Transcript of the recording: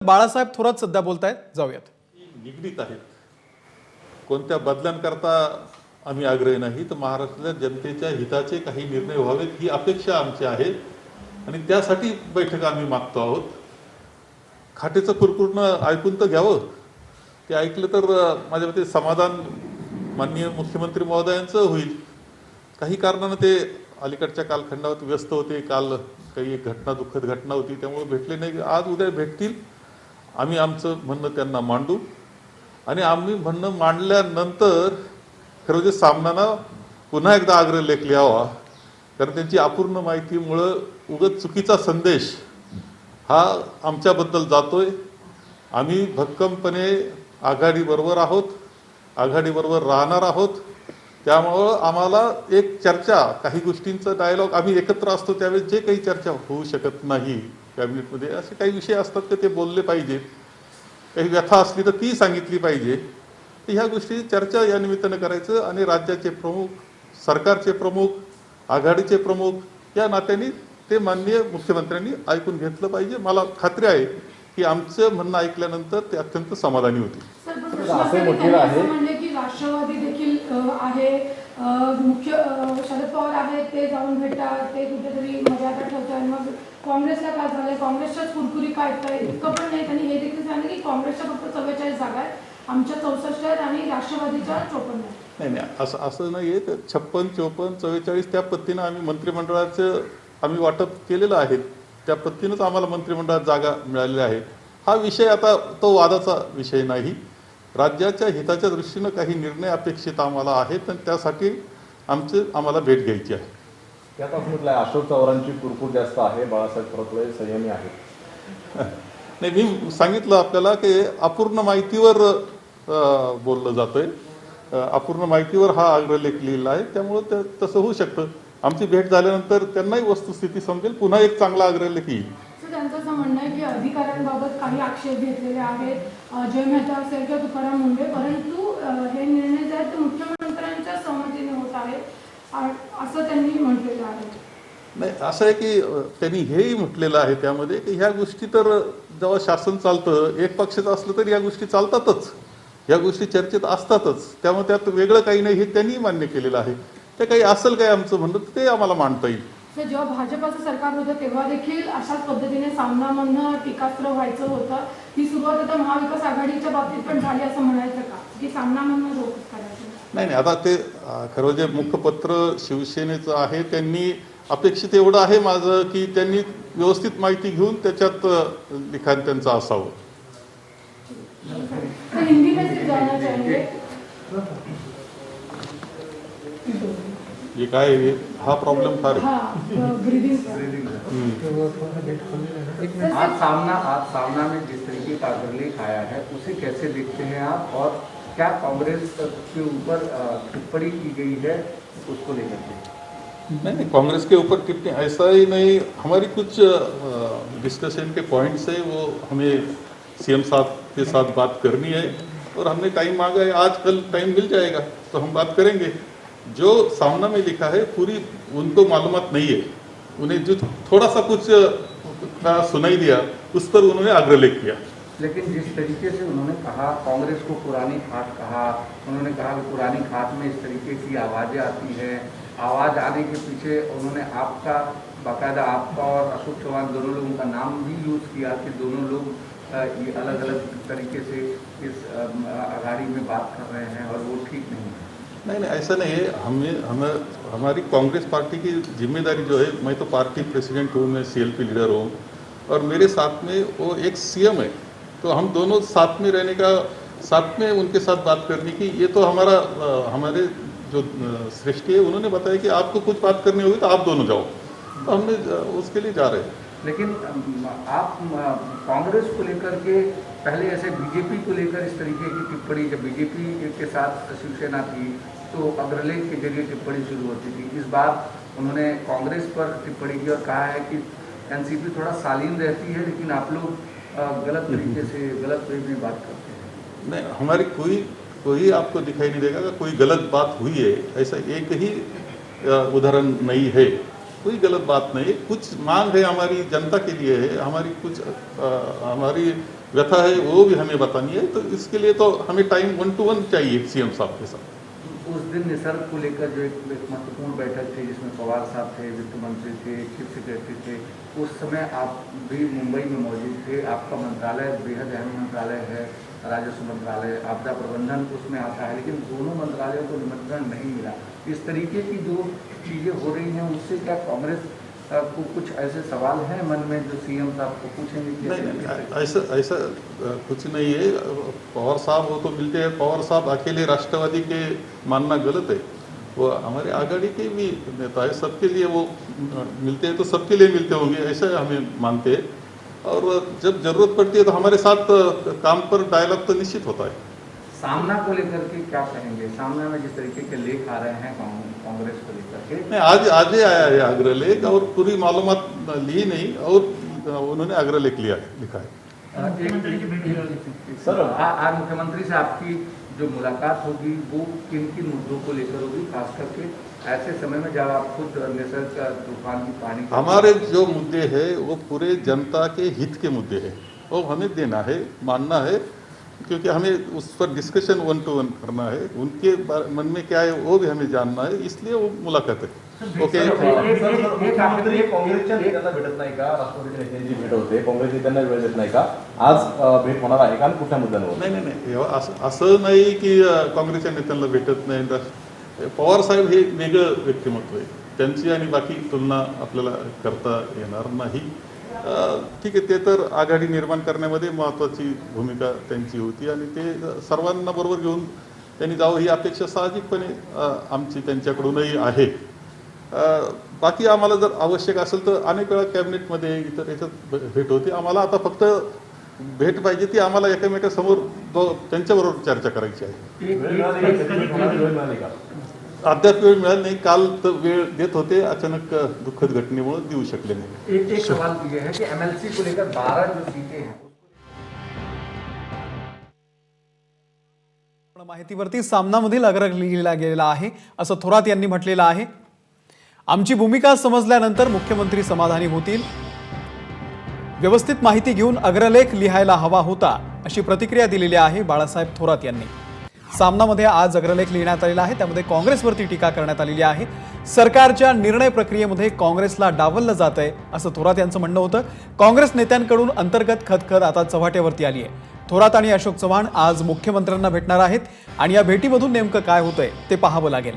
बाळासाहेब थोरात सध्या बोलतायत, जाऊयात. निगडीत आहेत. कोणत्या बदलांकरता आम्ही आग्रही नाही, तर महाराष्ट्राच्या जनतेच्या हिताचे काही निर्णय व्हावेत ही अपेक्षा आमची आहे आणि त्यासाठी बैठक आम्ही मागतो आहोत. खाटेचं कुरकुरनं ऐकून तर घ्यावं. ते ऐकलं तर माझ्या मते समाधान माननीय मुख्यमंत्री महोदयांचं होईल. काही कारणानं ते अलीकडच्या कालखंडावर व्यस्त होते. काल काही एक घटना, दुःखद घटना होती, त्यामुळे भेटले नाही. आज उद्या भेटतील. आम्ही आमचं म्हणणं त्यांना मांडू आणि आम्ही म्हणणं मांडल्यानंतर खरं जे सामनानं पुन्हा एकदा आग्रहलेख लिहावा, कारण त्यांची अपूर्ण माहितीमुळं उगाच चुकीचा संदेश हा आमच्याबद्दल जातोय. आम्ही भक्कमपणे आघाडीबरोबर आहोत, आघाडीबरोबर राहणार आहोत. त्यामुळं आम्हाला एक चर्चा, काही गोष्टींचा डायलॉग, आम्ही एकत्र असतो त्यावेळेस जे काही चर्चा होऊ शकत नाही कॅबिनेटमध्ये, असे काही विषय असतात की ते बोलले पाहिजेत. काही व्यथा असली तर ती सांगितली पाहिजे. तर ह्या गोष्टी चर्चा या निमित्तानं करायचं आणि राज्याचे प्रमुख, सरकारचे प्रमुख, आघाडीचे प्रमुख या नात्याने ते माननीय मुख्यमंत्र्यांनी ऐकून घेतलं पाहिजे. मला खात्री आहे की आमचं म्हणणं ऐकल्यानंतर ते अत्यंत समाधानी होतील. असं म्हटलेलं आहे की राष्ट्रवादी देखील आहे, मुख्य शरद पवार आहेत, ते जाऊन भेटतात, ते कुठेतरी मर्यादा ठेवतात. मग काँग्रेसला काय झालंय, काँग्रेसच्याच कुरकुरी काय इतकं पण नाही. त्यांनी हे देखील सांगितलं की काँग्रेसच्या फक्त 44 जागा आहेत, आमच्या 64 आहेत आणि राष्ट्रवादीच्या 54 आहेत. नाही, असं नाही आहे. 56, 54, 44 त्या पद्धतीनं आम्ही मंत्रिमंडळाचं आम्ही वाटप केलेलं आहे. त्या पद्धतीनंच आम्हाला मंत्रिमंडळात जागा मिळालेल्या आहेत. हा विषय आता तो वादाचा विषय नाही. राज्याच्या हिताच्या दृष्टीनं काही निर्णय अपेक्षित आम्हाला आहेत आणि त्यासाठी आम्हाला भेट घ्यायची आहे. त्यात असं म्हटलं आहे अशोक चव्हाणांची कुरकुर जास्त आहे, बाळासाहेब थोरात संयमी आहेत. नाही, मी सांगितलं आपल्याला की अपूर्ण माहितीवर बोललं जातंय. अपूर्ण माहितीवर हा आग्रहलेख लिहिला आहे, त्यामुळं तसं होऊ शकतं. आमची भेट झाल्यानंतर त्यांनाही वस्तुस्थिती समजेल. पुन्हा एक चांगला आग्रहलेख येईल. त्यांचं असं म्हणणं आहे की अधिकाऱ्यांबाबत काही आक्षेप घेतलेले आहेत, जय मेहता असेल किंवा तुकाराम मुंडे, परंतु हे निर्णय जे आहेत ते मुख्यमंत्र्यांच्या सहमतीने होत आहेत असं त्यांनी म्हटलेलं आहे. नाही, असं आहे की त्यांनी हेही म्हटलेलं आहे त्यामध्ये की ह्या गोष्टी तर जेव्हा शासन चालतं, एक पक्षाचं असलं तरी या गोष्टी चालतातच, ह्या गोष्टी चर्चेत असतातच. त्यामुळे त्यात वेगळं काही नाही हे त्यांनी मान्य केलेलं आहे. ते काही असेल काय आमचं म्हणणं ते आम्हाला मांडता येईल. जेव्हा भाजपाचं सरकार होतं तेव्हा देखील अशाच पद्धतीने सामनामधनं टीकास्त्र व्हायचं होतं. ही सुरुवात आता महाविकास आघाडीच्या बाबतीत पण झाली असं म्हणायचं का, की सामनामधनं रोख करायचं? नाही, आता ते खरं जे मुखपत्र शिवसेनेचं आहे, त्यांनी अपेक्षित एवढं आहे माझं की त्यांनी व्यवस्थित माहिती घेऊन त्याच्यात लिखाण त्यांचं असावं. हिंदी में सिर्फ जाना चाहिए. ये काय हा प्रॉब्लेम फार आज सामना में जिस तरीके का आग्रहलेख आया है उसे कैसे देखते हैं आप, और क्या कांग्रेस के ऊपर टिप्पणी की गई है उसको लेकर के? नहीं, कांग्रेस के ऊपर टिप्पणी ऐसा ही नहीं. हमारी कुछ डिस्कशन के पॉइंट्स है, वो हमें सीएम साहब के साथ बात करनी है और हमने टाइम मांगा है. आज कल टाइम मिल जाएगा तो हम बात करेंगे. जो सामना में लिखा है पूरी उनको मालूमात नहीं है. उन्हें जो थोड़ा सा कुछ सुनाई दिया उस पर उन्होंने आग्रहलेख किया. लेकिन जिस तरीके से उन्होंने कहा, कांग्रेस को पुरानी खाट कहा, उन्होंने कहा कि पुरानी खाट में इस तरीके की आवाज़ें आती हैं. आवाज़ आने के पीछे उन्होंने आपका, बाकायदा आपका और अशोक चौहान दोनों लोगों का नाम भी यूज़ किया कि दोनों लोग ये अलग अलग तरीके से इस आघाड़ी में बात कर रहे हैं और वो ठीक नहीं है. नहीं, ऐसा नहीं है. हमारी कांग्रेस पार्टी की जिम्मेदारी जो है, मैं तो पार्टी प्रेसिडेंट हूँ, मैं सीएलपी लीडर हूँ और मेरे साथ में वो एक सीएम है. तो हम दोनों साथ में रहने का, साथ में उनके साथ बात करने की, ये तो हमारे जो श्रेष्ठी है उन्होंने बताया कि आपको कुछ बात करनी होगी तो आप दोनों जाओ. तो हमने उसके लिए जा रहे हैं. लेकिन आप कांग्रेस को लेकर के पहले ऐसे बीजेपी को लेकर इस तरीके की टिप्पणी, जब बीजेपी के साथ शिवसेना थी तो अग्रलेख के जरिए टिप्पणी शुरू होती थी. इस बार उन्होंने कांग्रेस पर टिप्पणी की और कहा है कि एनसीपी थोड़ा शालीन रहती है लेकिन आप लोग गलत तरीके से, गलत वे में बात करते हैं. नहीं, हमारी कोई आपको दिखाई नहीं देगा कि कोई गलत बात हुई है. ऐसा एक ही उदाहरण नहीं है. कोई गलत बात नहीं. कुछ मांग है हमारी जनता के लिए है, हमारी कुछ हमारी व्यथा है वो भी हमें बतानी है, तो इसके लिए तो हमें टाइम 1-to-1 चाहिए सीएम साहब के साथ। उस दिन निसर्ग को लेकर जो एक महत्वपूर्ण बैठक थी जिसमें पवार साहब थे, वित्त मंत्री थे, चीफ सेक्रेटरी थे, उस समय आप भी मुंबई में मौजूद थे। आपका मंत्रालय बेहद अहम मंत्रालय है, राजस्व मंत्रालय, आपदा प्रबंधन उसमें आता है, लेकिन दोनों मंत्रालयों को निमंत्रण नहीं मिला। इस तरीके की जो चीज़ें हो रही हैं उससे क्या कांग्रेस को कुछ ऐसे सवाल हैं मन में जो सीएम साहब को पूछेंगे कि नहीं, ऐसा कुछ नहीं है। पवार साहब वो तो मिलते हैं, पवार साहब अकेले राष्ट्रवादी के मानना गलत है, वो हमारे आघाड़ी के भी नेता है, सबके लिए वो मिलते हैं, तो सबके लिए मिलते होंगे ऐसा हमें मानते हैं। और जब जरूरत पड़ती है तो हमारे साथ काम पर डायलॉग तो निश्चित होता है। सामना को लेकर के क्या कहेंगे? सामना में जिस तरीके के लेख आ रहे हैं कांग्रेस को लेकर के, नहीं, आज ही आया है अग्र लेख, और पूरी मालूमात ली नहीं, और उन्होंने अग्र लेख लिखा है। सर आज मुख्यमंत्री से आपकी जो मुलाकात होगी वो किन किन मुद्दों को लेकर होगी, खास करके ऐसे समय में जब आप खुद निसर्ग का तूफान की पानी हमारे जो मुद्दे हैं वो पूरे जनता के हित के मुद्दे हैं, वो हमें देना है, मानना है, क्योंकि हमें उस पर डिस्कशन 1-to-1 करना है, उनके मन में क्या है वो भी हमें जानना है, इसलिए वो मुलाकात है। ओके, मुख्यमंत्री काँग्रेसच्या नेत्यांना भेटत नाही का? राष्ट्रवादीच्या नेत्यांची भेट होते, काँग्रेस नेत्यांना वेळ देत नाही का? आज भेट होणार आहे का आणि कुठल्या मुद्द्यांवर? नाही, असं नाही की काँग्रेसच्या नेत्यांना भेटत नाही। पवार साहेब हे वेगळं व्यक्तिमत्व आहे, त्यांची आणि बाकी तुलना आपल्याला करता येणार नाही। ठीक आहे, ते तर आघाडी निर्माण करण्यामध्ये महत्त्वाची भूमिका त्यांची होती आणि ते सर्वांना बरोबर घेऊन त्यांनी जावं ही अपेक्षा साहजिकपणे आमची त्यांच्याकडूनही आहे। बाकी आम्हाला जर आवश्यक असेल तर अनेक वेळा कॅबिनेटमध्ये इतर याच्यात भेट होती। आम्हाला आता फक्त भेट पाहिजे ती आम्हाला एकमेकांसमोर त्यांच्याबरोबर चर्चा करायची आहे। अद्याप वेळ मिळाली नाही, काल तर वेळ देत होते, अचानक दुःखद घटनेमुळे देऊ शकले नाही। एक सवाल ये है कि एमएलसी को लेकर 12 जो सीटें हैं माहितीवरती सामनामधील अग्रलेख लिहिला गेलेला आहे असं थोरात यांनी म्हटलेलं आहे। आमची भूमिका समजल्यानंतर मुख्यमंत्री समाधानी होतील, व्यवस्थित माहिती घेऊन अग्रलेख लिहायला हवा होता अशी प्रतिक्रिया दिलेली आहे बाळासाहेब थोरात यांनी। सामनामध्ये आज अग्रलेख लिहिण्यात आलेला आहे, त्यामध्ये काँग्रेसवरती टीका करण्यात आलेली आहे। सरकारच्या निर्णय प्रक्रियेमध्ये काँग्रेसला डावललं जात आहे असं थोरात यांचं म्हणणं होतं। काँग्रेस नेत्यांकडून अंतर्गत खदखद आता चव्हाट्यावरती आली आहे। थोरात आणि अशोक चव्हाण आज मुख्यमंत्र्यांना भेटणार आहेत आणि या भेटीमधून नेमकं काय होतंय ते पाहावं लागेल।